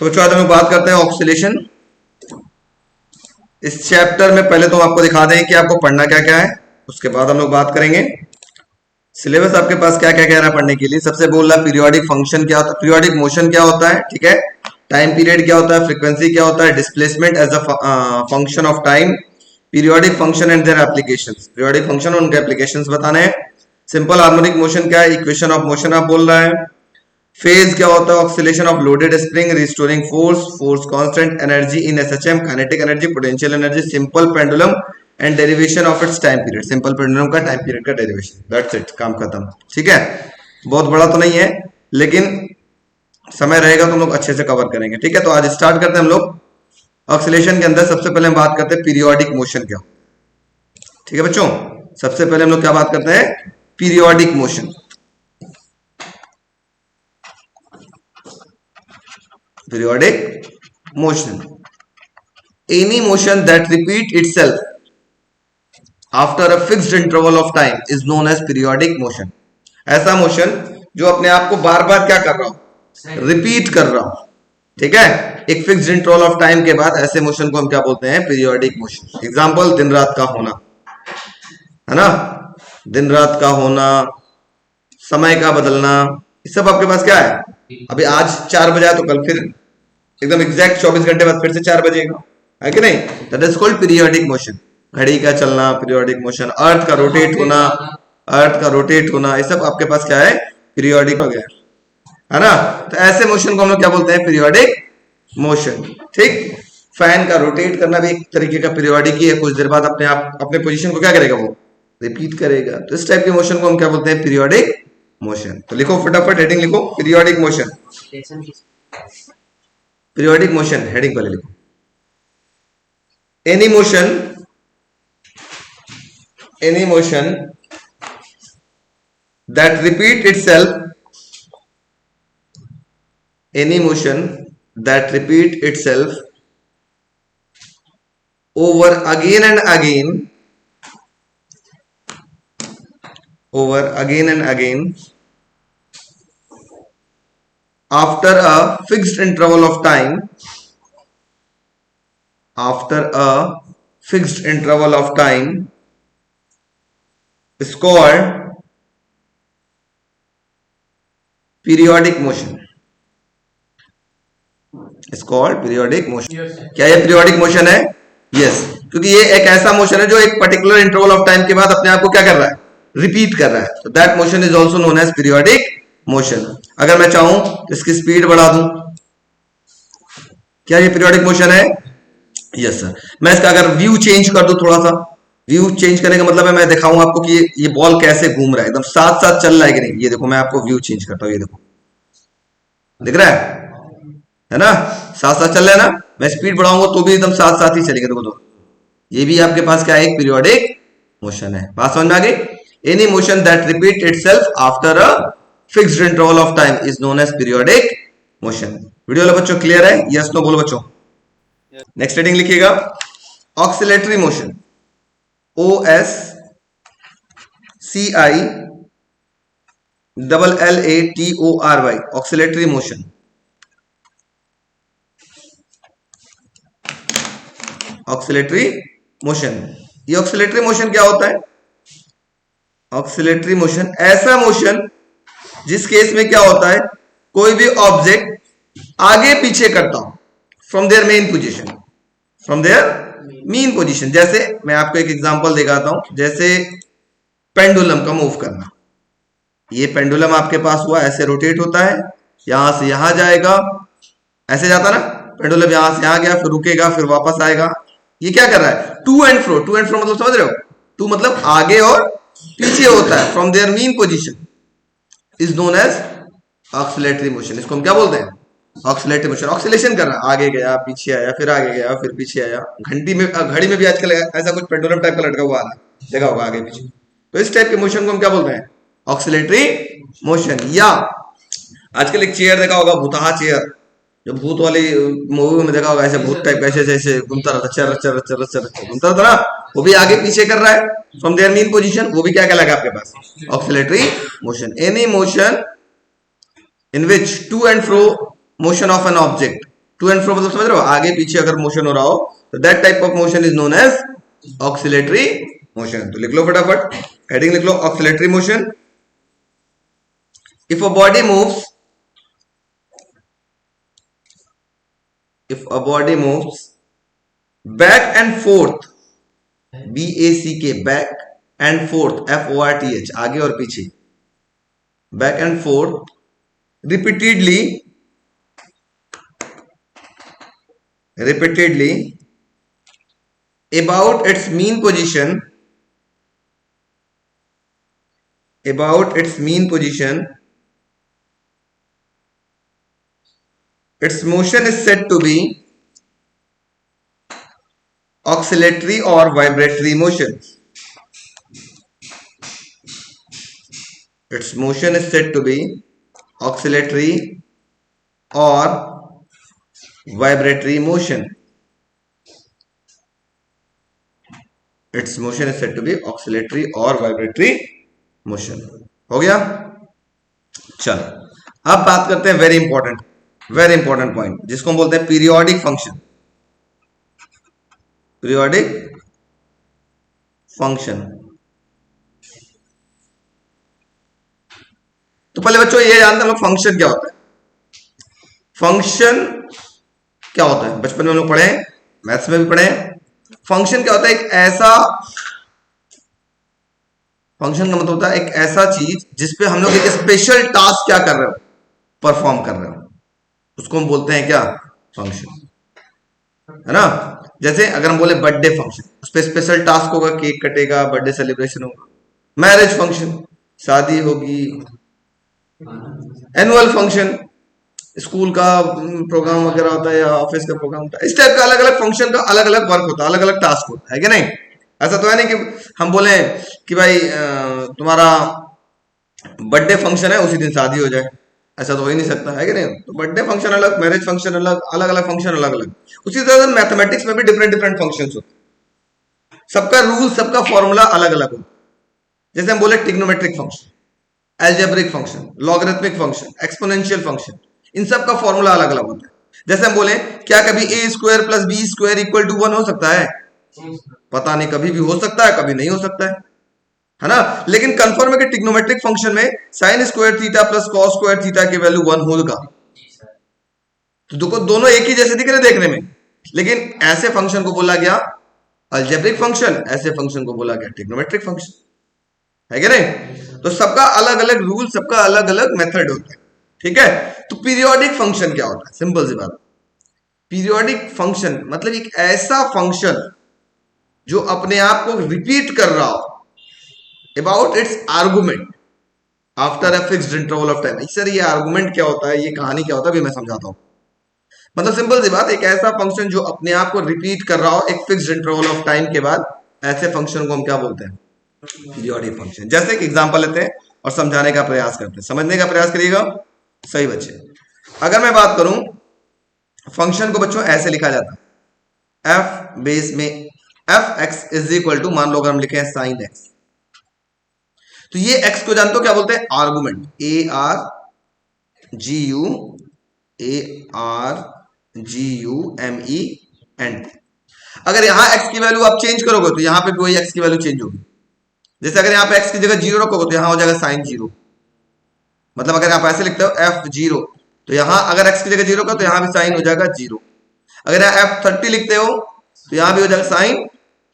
तो बच्चों आज हम लोग बात करते हैं ऑक्सीलेशन। इस चैप्टर में पहले तो हम आपको दिखा दें कि आपको पढ़ना क्या क्या है, उसके बाद हम लोग बात करेंगे सिलेबस आपके पास क्या क्या कह रहा है पढ़ने के लिए। सबसे बोल रहा पीरियोडिक फंक्शन क्या होता है, पीरियोडिक मोशन क्या होता है, ठीक है, टाइम पीरियड क्या होता है, फ्रीक्वेंसी क्या होता है, displacement as a function of time, periodic function and their applications, periodic function और उनके एप्लीकेशंस बताने हैं। सिंपल हार्मोनिक मोशन क्या है, इक्वेशन ऑफ मोशन आप बोल रहा है। फेज क्या होता है, oscillation of loaded spring, restoring force, force constant, energy in SHM, kinetic energy, potential energy, simple pendulum and derivation of its time period, simple pendulum का टाइम पीरियड का derivation, that's it, काम खत्म। ठीक है, बहुत बड़ा तो नहीं है लेकिन समय रहेगा तो हम लोग अच्छे से कवर करेंगे। ठीक है, तो आज स्टार्ट करते हैं हम लोग ऑक्सीलेशन के अंदर। सबसे पहले हम बात करते हैं पीरियोडिक मोशन क्या। ठीक है बच्चों, सबसे पहले हम लोग क्या बात करते हैं, periodic motion. Periodic motion, any motion that repeat itself after a fixed interval of time is known as periodic motion। ऐसा मोशन जो अपने आप को बार बार क्या कर रहा हो, रिपीट कर रहा हो, ठीक है, एक फिक्स्ड इंटरवल ऑफ टाइम के बाद, ऐसे मोशन को हम क्या बोलते हैं, पीरियोडिक मोशन। एग्जांपल, दिन रात का होना, है ना, दिन रात का होना, समय का बदलना, ये सब आपके पास क्या है। अभी आज 4 बजे तो कल फिर एकदम एग्जैक्ट 24 घंटे बाद फिर से 4 बजेगा, है कि नहीं। That is called periodic motion. घड़ी का चलना पीरियोडिक मोशन, अर्थ का रोटेट होना, अर्थ का रोटेट होना, ये सब आपके पास क्या है, पीरियोडिक हो गया, है ना। तो ऐसे मोशन को हम लोग क्या बोलते हैं, पीरियोडिक मोशन। ठीक, फैन का रोटेट करना भी एक तरीके का पीरियोडिक ही है, कुछ देर बाद अपने आप अपने पोजीशन को क्या करेगा, वो रिपीट करेगा। तो इस टाइप के मोशन को हम क्या बोलते हैं, पीरियोडिक मोशन। तो लिखो फटाफट, हेडिंग लिखो, periodic motion. Periodic motion heading पहले लिखो, any motion that repeat itself, any motion that repeat itself over again and again after a fixed interval of time, is called periodic motion। is called periodic motion। yes, क्या ये periodic motion है? Yes, क्योंकि ये एक ऐसा motion है जो एक पर्टिकुलर इंटरवल ऑफ टाइम के बाद अपने आप को क्या कर रहा है, रिपीट कर रहा है। तो that motion is also known as periodic motion. अगर मैं चाहूं तो इसकी स्पीड बढ़ा दूं, क्या ये पीरियोडिक मोशन है? Yes sir. मैं इसका अगर व्यू चेंज कर दूं, थोड़ा सा व्यू चेंज करने का मतलब है मैं दिखाऊं आपको कि ये बॉल कैसे घूम रहा है, एकदम साथ साथ चल रहा है कि नहीं। ये देखो, मैं आपको व्यू चेंज करता हूं, ये देखो, दिख रहा है ना, साथ साथ चल रहा है ना। मैं स्पीड बढ़ाऊंगा तो भी एकदम साथ साथ ही चलेगा। देखो तो ये भी आपके पास क्या है, एक पीरियोडिक मोशन है। बात समझ में आ गई। Any motion that repeat itself after a fixed interval of time is known as periodic motion. Video वाला बच्चों क्लियर है? यस नो बोलो बच्चों। नेक्स्ट हेडिंग लिखिएगा, oscillatory motion, OSCILLATORY, oscillatory motion. Oscillatory motion, ये ऑक्सीलेटरी मोशन क्या होता है? ऑक्सीलेटरी मोशन ऐसा मोशन जिस केस में क्या होता है, कोई भी ऑब्जेक्ट आगे पीछे करता हो फ्रॉम देयर मेन पोजीशन। जैसे मैं आपको एक एग्जांपल दिखाता हूं, जैसे पेंडुलम का मूव करना। ये पेंडुलम आपके पास हुआ, ऐसे रोटेट होता है, यहां से यहां जाएगा, ऐसे जाता ना पेंडुलम, यहां से यहां गया, फिर रुकेगा, फिर वापस आएगा। ये क्या कर रहा है, टू एंड फ्रो मतलब समझ रहे हो, टू मतलब आगे और पीछे होता है, from their mean position, is known as oscillatory motion. इसको हम क्या बोलते हैं, ऑक्सीलेटरी मोशन। ऑक्सीलेशन कर रहा है, आगे गया, पीछे आया, फिर आगे गया, फिर पीछे आया। घड़ी में भी आजकल ऐसा कुछ पेंडुलम टाइप का लटका हुआ आ रहा है, देखा होगा आगे पीछे। तो इस टाइप के मोशन को हम क्या बोलते हैं, ऑक्सीलेटरी मोशन। या आजकल एक चेयर देखा होगा, भूतहा चेयर, जो भूत वाली मूवी में देखा होगा, ऐसे भूत टाइप ऐसे ऐसे घूमता रहता, चर चर चर चर घूमता रहता ना, वो भी आगे पीछे कर रहा है फ्रॉम देयर मीन पोजीशन। वो भी क्या कहलाएगा आपके पास, oscillatory motion. Any motion in which to and fro motion of an object to and fro मतलब समझ रहे हो, आगे पीछे अगर मोशन हो रहा हो तो that type of motion is known as oscillatory motion. तो लिख लो फटाफट, हेडिंग लिख लो oscillatory motion. If a body moves, if a body moves back and forth, BACK, back and forth, FORTH, आगे और पीछे, back and forth repeatedly about its mean position, its motion is said to be oscillatory or vibratory motion. Its motion is said to be oscillatory or vibratory motion. Its motion is said to be oscillatory or vibratory motion. हो गया? चलो अब बात करते हैं very important point, जिसको हम बोलते हैं पीरियोडिक फंक्शन। तो पहले बच्चों ये जानते हैं हम लोग फंक्शन क्या होता है। फंक्शन क्या होता है बचपन में हम लोग पढ़े, मैथ्स में भी पढ़े। फंक्शन क्या होता है? फंक्शन का मतलब होता है एक ऐसा चीज जिसपे हम लोग एक स्पेशल टास्क क्या कर रहे हो, परफॉर्म कर रहे हो, उसको हम बोलते हैं क्या? फंक्शन, है ना। जैसे अगर हम बोले बर्थडे फंक्शन, उस पर स्पेशल टास्क होगा, केक कटेगा, बर्थडे सेलिब्रेशन होगा। मैरिज फंक्शन, शादी होगी। एनुअल फंक्शन, स्कूल का प्रोग्राम वगैरह होता है या ऑफिस का प्रोग्राम होता है। इस टाइप का अलग अलग फंक्शन का अलग अलग वर्क होता है, अलग अलग टास्क होता है कि नहीं? ऐसा तो है नहीं कि हम बोले कि भाई तुम्हारा बर्थडे फंक्शन है उसी दिन शादी हो जाए, ऐसा तो हो ही नहीं सकता, है कि नहीं? तो बर्थडे फंक्शन अलग, मैरिज फंक्शन अलग, अलग अलग फंक्शन अलग अलग। उसी तरह से मैथमेटिक्स में भी डिफरेंट फंक्शंस होते हैं, सबका रूल, सबका फॉर्मूला अलग अलग होता है। जैसे हम बोले trigonometric function, algebraic function, logarithmic function, exponential function, इन सब का फॉर्मूला अलग अलग होता है। जैसे हम बोले क्या कभी A square plus B square equal to 1 हो सकता है? पता नहीं, कभी भी हो सकता है, कभी नहीं हो सकता है ना। लेकिन कंफर्म है कि ट्रिग्नोमेट्रिक फंक्शन में sine square theta plus cos square theta की वैल्यू 1 होगा। तो दोनों एक ही जैसे दिख रहे देखने में, लेकिन ऐसे फंक्शन को बोला गया अलजेब्रिक फंक्शन, ऐसे फंक्शन को बोला गया ट्रिग्नोमेट्रिक फंक्शन, है कि नहीं? तो सबका अलग अलग रूल, सबका अलग अलग मेथड होता है, ठीक है। तो पीरियोडिक फंक्शन क्या होता है? सिंपल सी बात, पीरियोडिक फंक्शन मतलब एक ऐसा फंक्शन जो अपने आप को रिपीट कर रहा हो about it's argument after a fixed interval of time. Sir ये आर्गुमेंट क्या होता है, ये कहानी क्या होता है, अभी मैं समझाता हूं। मतलब सिंपल सी बात, एक ऐसा फंक्शन जो अपने आप को रिपीट कर रहा हो एक फिक्स्ड इंटरवल ऑफ टाइम के बाद, ऐसे फंक्शन को हम क्या बोलते हैं? Periodic function. जैसे एक एग्जांपल लेते हैं और समझाने का प्रयास करते हैं, समझने का प्रयास करिएगा सही बच्चे। अगर मैं बात करूं, फंक्शन को बच्चों ऐसे लिखा जाता है, एफ बेस में F X is equal to, मान लो अगर हम लिखे हैं साइन एक्स, तो ये एक्स को जानते हो क्या बोलते हैं? Argument, A R G U M E N. अगर यहां एक्स की वैल्यू आप चेंज करोगे तो यहां पे भी वही एक्स की वैल्यू चेंज होगी। जैसे अगर यहां पे एक्स की जगह 0 रखोगे तो यहां हो जाएगा साइन 0। मतलब अगर आप ऐसे लिखते हो एफ 0, तो यहां अगर एक्स की जगह 0 का तो यहां भी साइन हो जाएगा 0। अगर यहां एफ 30 लिखते हो तो यहां भी हो जाएगा साइन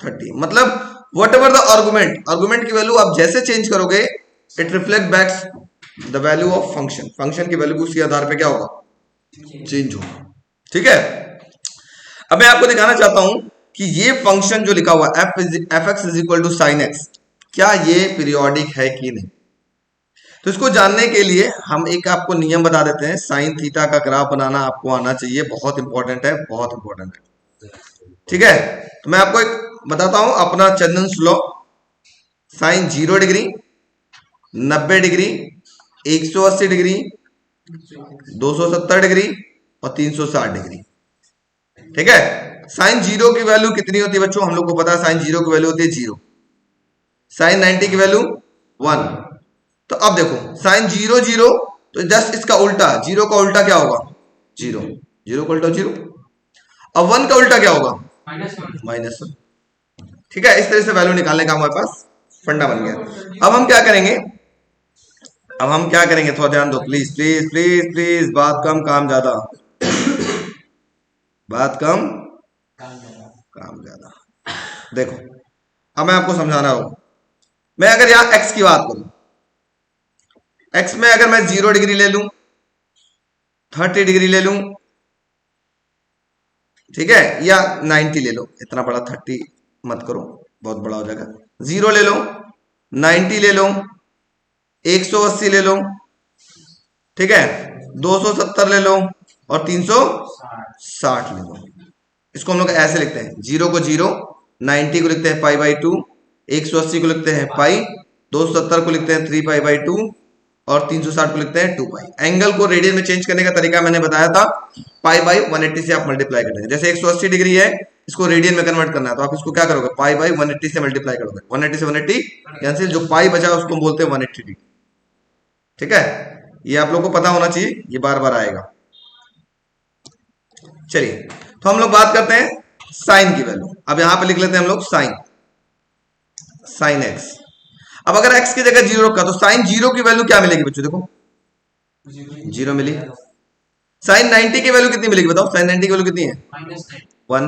30। मतलब वट एवर द आर्गुमेंट की वैल्यू आप जैसे चेंज करोगे, it reflect backs the value of function. Function की वैल्यू उसी आधार पे क्या होगा? चेंज होगा, ठीक है। अब मैं आपको दिखाना चाहता हूं कि ये फंक्शन जो लिखा हुआ F X is equal to sine X, क्या ये पीरियोडिक है कि नहीं। तो इसको जानने के लिए हम एक आपको नियम बता देते हैं। साइन थीटा का ग्राफ बनाना आपको आना चाहिए, बहुत इंपॉर्टेंट है, बहुत इंपॉर्टेंट है, ठीक है। तो मैं आपको एक बताता हूं अपना Chandan law. Sine 0 degree, 90 degree, 180 degree, 270 degree और 360 डिग्री, ठीक है। साइन 0 की वैल्यू कितनी होती है बच्चों? हम लोग को पता है साइन 0 की वैल्यू होती है 0। साइन 90 की वैल्यू 1। तो अब देखो साइन 0 0, तो जस्ट इसका उल्टा, 0 का उल्टा क्या होगा? 0। Zero equal to zero. अब 1 का उल्टा क्या होगा? -1। ठीक है, इस तरह से वैल्यू निकालने का हमारे पास फंडा बन गया। अब हम क्या करेंगे थोड़ा ध्यान दो प्लीज प्लीज प्लीज प्लीज, बात कम काम ज्यादा, बात कम काम ज्यादा। देखो अब मैं आपको समझा रहा हूं। मैं अगर यहां x की बात करूं, x में अगर मैं 0 डिग्री ले लूं, 30 डिग्री ले लूं, ठीक है, या 90 ले लो, इतना बड़ा 30 मत करो, बहुत बड़ा हो जाएगा। 0 ले लो, 90 ले लो, 180 ले लो, ठीक है, 270 ले लो और 360 ले लो। इसको हम लोग ऐसे लिखते हैं, 0 को 0, 90 को लिखते हैं π/2, 180 को लिखते हैं पाई, 270 को लिखते हैं 3π/2 और 360 को लिखते हैं 2π। एंगल को रेडियन में चेंज करने का तरीका मैंने बताया था, π/180 से आप मल्टीप्लाई करेंगे। जैसे 180 डिग्री है, इसको रेडियन में कन्वर्ट करना है, तो आप इसको क्या करोगे, π/180 से मल्टीप्लाई करोगे। 180 से 180 कैंसिल, जो पाई बचा उसको हम बोलते हैं 180 डिग्री। ठीक है, ये आप लोग को पता होना चाहिए, ये बार बार आएगा। चलिए, तो हम लोग बात करते हैं साइन की वैल्यू। अब यहां पे लिख लेते हैं हम लोग साइन एक्स। अब अगर x की जगह 0 रखा तो साइन 0 की वैल्यू क्या मिलेगी बच्चों? देखो 0 मिली। साइन 90 की वैल्यू कितनी मिलेगी बताओ? साइन 90 की वैल्यू कितनी है? 1।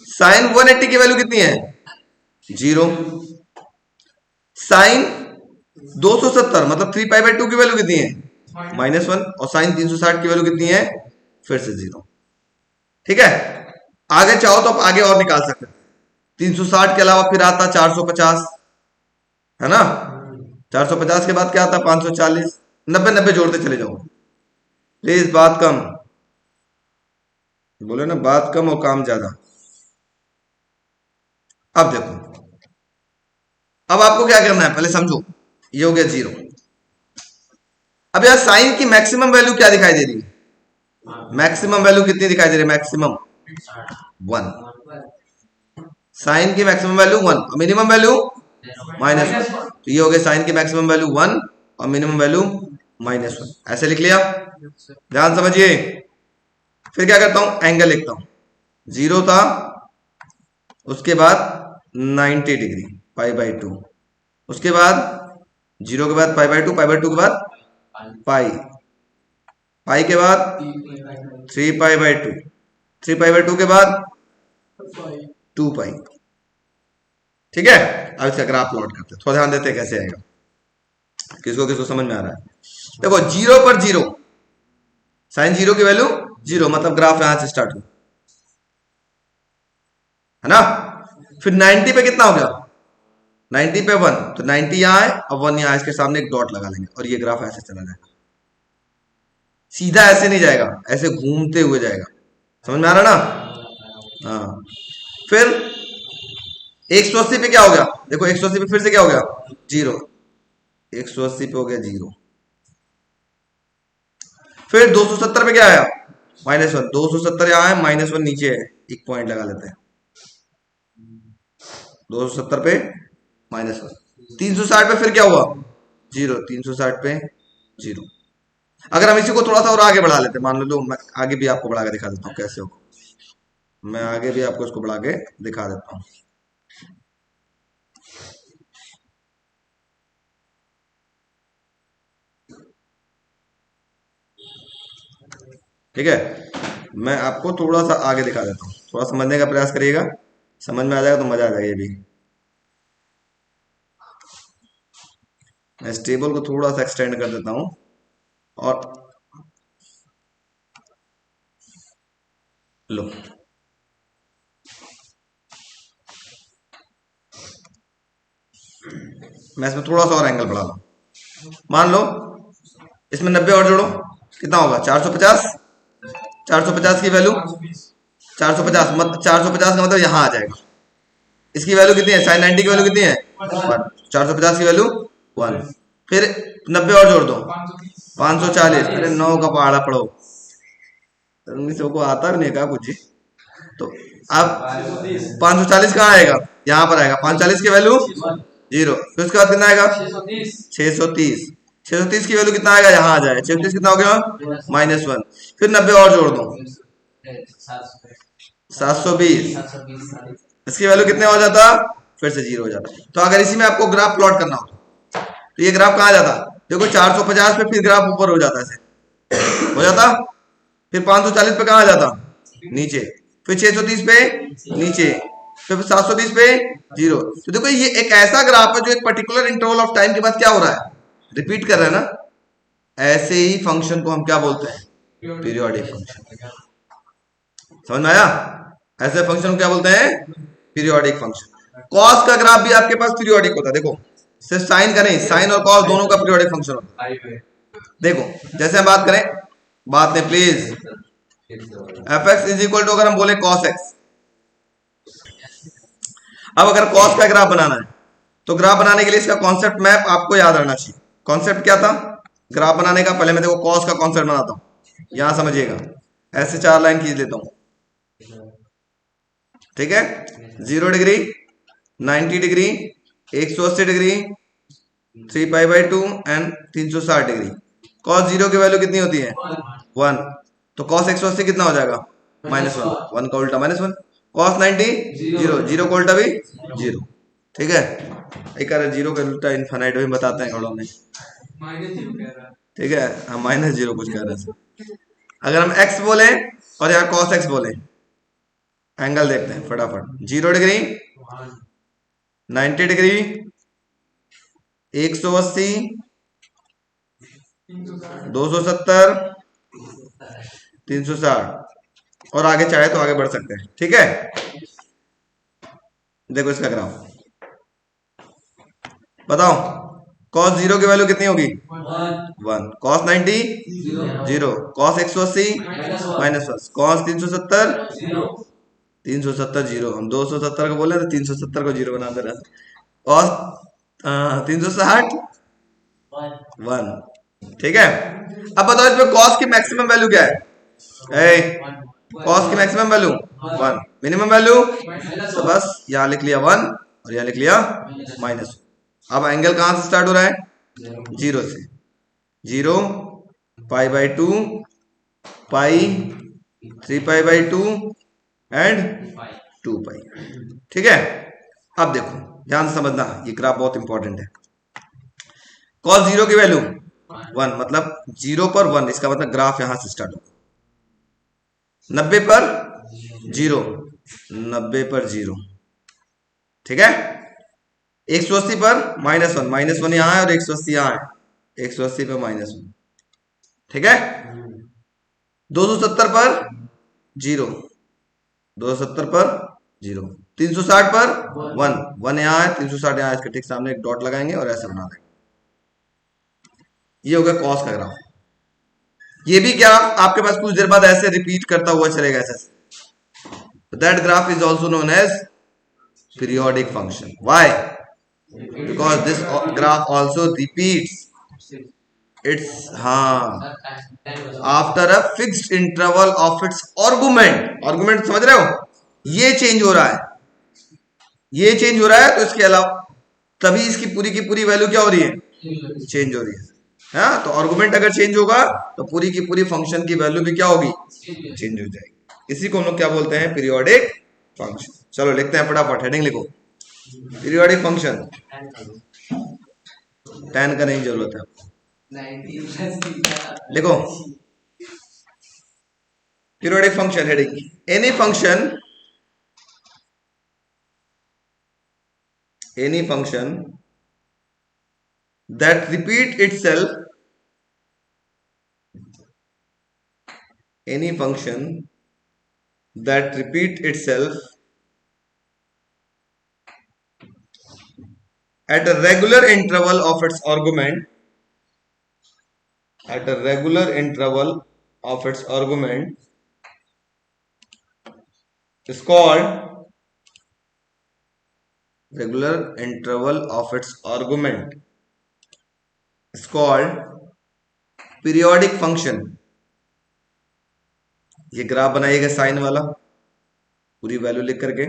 साइन 180 की वैल्यू कितनी है? 0। साइन 270 मतलब 3π/2 की वैल्यू कितनी है? -1। और साइन 360 की वैल्यू कितनी है? फिर से 0। ठीक है, आगे चाहो तो आप आगे और निकाल सकते हैं। 360 के अलावा फिर आता 450, है ना? 450 के बाद क्या आता? 540। 90 जोड़ते चले जाओ प्लीज, बात कम बोले ना, बात कम और काम ज्यादा। अब देखो, अब आपको क्या करना है पहले समझो। ये हो गया 0। अब यार साइन की मैक्सिमम वैल्यू क्या दिखाई दे रही है? मैक्सिमम वैल्यू कितनी दिखाई दे रही है? मैक्सिमम 1। साइन की मैक्सिमम वैल्यू 1 और मिनिमम वैल्यू -1। तो ये हो गया साइन की मैक्सिमम वैल्यू 1 और मिनिमम वैल्यू -1। ऐसे लिख लिया, ध्यान समझिए। फिर क्या करता हूं, एंगल लिखता हूं। 0 था, उसके बाद 90 डिग्री π/2, उसके बाद 0 के बाद π/2, π/2 के बाद पाई, पाई के बाद 3π/2, 3π/2 के बाद 2π। ठीक है, अब इसका ग्राफ प्लॉट करते हैं, थोड़ा ध्यान देते हैं कैसे आएगा, किसको किसको समझ में आ रहा है। देखो 0 पर 0, साइन 0 की वैल्यू 0, मतलब ग्राफ यहां से स्टार्ट हो, है ना? फिर 90 पे कितना हो गया? 90 पे 1, तो 90 यहां है और 1 यहां, इसके सामने एक डॉट लगा लेंगे और ये ग्राफ ऐसे चला जाएगा। सीधा ऐसे नहीं जाएगा, ऐसे घूमते हुए जाएगा। समझ में आ रहा ना? हाँ। फिर 180 पे क्या हो गया? देखो 180 पे फिर से क्या हो गया? 0। 180 पे हो गया 0। फिर 270 पे क्या आया? -1। 270 यहां है, -1 नीचे है, एक पॉइंट लगा लेते हैं। 270 पे -1। 360 पे फिर क्या हुआ? 0। 360 पे 0। अगर हम इसी को थोड़ा सा और आगे बढ़ा लेते, मान लो मैं आगे भी आपको बढ़ा के दिखा देता हूँ कैसे हो। मैं आगे भी आपको इसको बढ़ा के दिखा देता हूँ। ठीक है, मैं आपको थोड़ा सा आगे दिखा देता हूँ, थोड़ा समझने का प्रयास करिएगा, समझ में आ जाएगा तो मजा आ जाएगा। ये भी मैं इस टेबल को थोड़ा सा एक्सटेंड कर देता हूँ और लो, मैं इसमें थोड़ा सा और एंगल बढ़ा लूं। मान लो इसमें 90 और जोड़ो, कितना होगा? 450। 450 की वैल्यू 450, मतलब 450 का मतलब यहां आ जाएगा। इसकी वैल्यू कितनी है? साइन 90 की वैल्यू कितनी है? 1। 450 की वैल्यू 1। फिर 90 और जोड़ दो, 540। अरे 9 का पहाड़ा पढ़ो, को आता भी नहीं कहा कुछ। तो अब 540 कहाँ आएगा? यहाँ पर आएगा। 540 की वैल्यू 0। फिर उसके बाद कितना आएगा? 630। 630 की वैल्यू कितना आएगा, यहाँ आ जाए 630 कितना हो गया -1, फिर 90 और जोड़ दो 720, इसकी वैल्यू कितने हो जाता, फिर से 0 हो जाता। तो अगर इसी में आपको ग्राफ प्लॉट करना हो तो ये ग्राफ कहाँ जाता, देखो 450 पे फिर ग्राफ ऊपर हो जाता, ऐसे हो जाता, फिर 540 पे कहाँ आ जाता, नीचे, फिर 630 पे नीचे, फिर 720 पे 0। तो देखो ये एक ऐसा ग्राफ है जो एक पर्टिकुलर इंटरवल ऑफ टाइम के बाद क्या हो रहा है, रिपीट कर रहा है ना। ऐसे ही फंक्शन को हम क्या बोलते हैं, पीरियोडिक फंक्शन। समझ में आया, ऐसे फंक्शन को क्या बोलते हैं, पीरियोडिक फंक्शन। कॉस का ग्राफ भी आपके पास पीरियोडिक होता है, देखो सिर्फ साइन का नहीं, साइन और कॉस दोनों का पीरियोडिक फंक्शन होता है। देखो जैसे हम बात करें, बात नहीं please, F X is equal to, अगर हम बोले कॉस एक्स, अब अगर कॉस का ग्राफ बनाना है तो ग्राफ बनाने के लिए इसका कॉन्सेप्ट मैप आपको याद रहना चाहिए। कॉन्सेप्ट क्या था ग्राफ बनाने का, पहले मैं देखो कॉस का कॉन्सेप्ट बनाता हूं, यहां समझिएगा, ऐसे 4 लाइन खींच लेता हूं, ठीक है, 0 degree, 90 degree, 180 degree, 3π/2 and 360 degree. Cos 0 की वैल्यू कितनी होती है 1, तो कॉस 180 कितना हो जाएगा -1, 1 का उल्टा -1, कॉस 90 0, 0 का उल्टा भी 0, ठीक है। एक 0 का उल्टा इनफाइनाइट भी बताते हैं खड़ों में, ठीक है, हम -0 कुछ कह रहे हैं। अगर हम x बोले और यहाँ cos x बोले, एंगल देखते हैं फटाफट, 0 डिग्री, 90 डिग्री, 180, 270, 360, और आगे चाहे तो आगे बढ़ सकते हैं, ठीक है। देखो इसका ग्राफ बताओ, cos 0 की वैल्यू कितनी होगी 1, cos 90 0, cos 180 -1, cos 370 0, हम 270 को बोले तो 370 को 0 बना दे रहे, cos 360 1, ठीक है। अब बताओ इसमें cos की मैक्सिमम वैल्यू क्या है, cos की मैक्सिमम वैल्यू 1, मिनिमम वैल्यू, तो बस यहाँ लिख लिया 1 और यहाँ लिख लिया -1। अब एंगल कहां से स्टार्ट हो रहा है 0 से, 0, π/2, पाई, 3π/2 एंड 2π, ठीक है। अब देखो ध्यान से समझना, ये ग्राफ बहुत इंपॉर्टेंट है। cos 0 की वैल्यू 1, मतलब 0 पर 1, इसका मतलब ग्राफ यहां से स्टार्ट होगा, 90 पर 0, 90 पर 0, ठीक है। 180 पर -1 यहां है और 180 यहां है, 180 पर -1, ठीक है। 270 पर 0, 270 पर 0, 360 पर 1 यहां है, 360 यहां है, इसके ठीक सामने एक डॉट लगाएंगे और ऐसे बना देंगे। ये हो गया कॉस का ग्राफ। ये भी क्या आपके पास कुछ देर बाद ऐसे रिपीट करता हुआ चलेगा ऐसे, that graph is also known as periodic function. Why, because this graph also repeats its after a fixed interval of its argument समझ रहे हो, ये चेंज हो रहा है, ये चेंज हो रहा है, तो इसके अलावा तभी इसकी पूरी की पूरी वैल्यू क्या हो रही है, चेंज हो रही है, हाँ। तो आर्गुमेंट अगर चेंज होगा तो पूरी की पूरी फंक्शन की वैल्यू भी क्या होगी, चेंज हो जाएगी। इसी को हम लोग क्या बोलते हैं, पीरियोडिक फंक्शन। चलो लिखते हैं फटाफट, हेडिंग लिखो, पीरियोडिक फंक्शन, 10 का नहीं जरूरत है, देखो periodic function heading, any function that repeat itself, any function that repeat itself at a regular interval of its argument, at a regular interval of its argument is called, regular interval of its argument is called periodic function। ये graph बनाइएगा sign वाला, पूरी value लिख करके,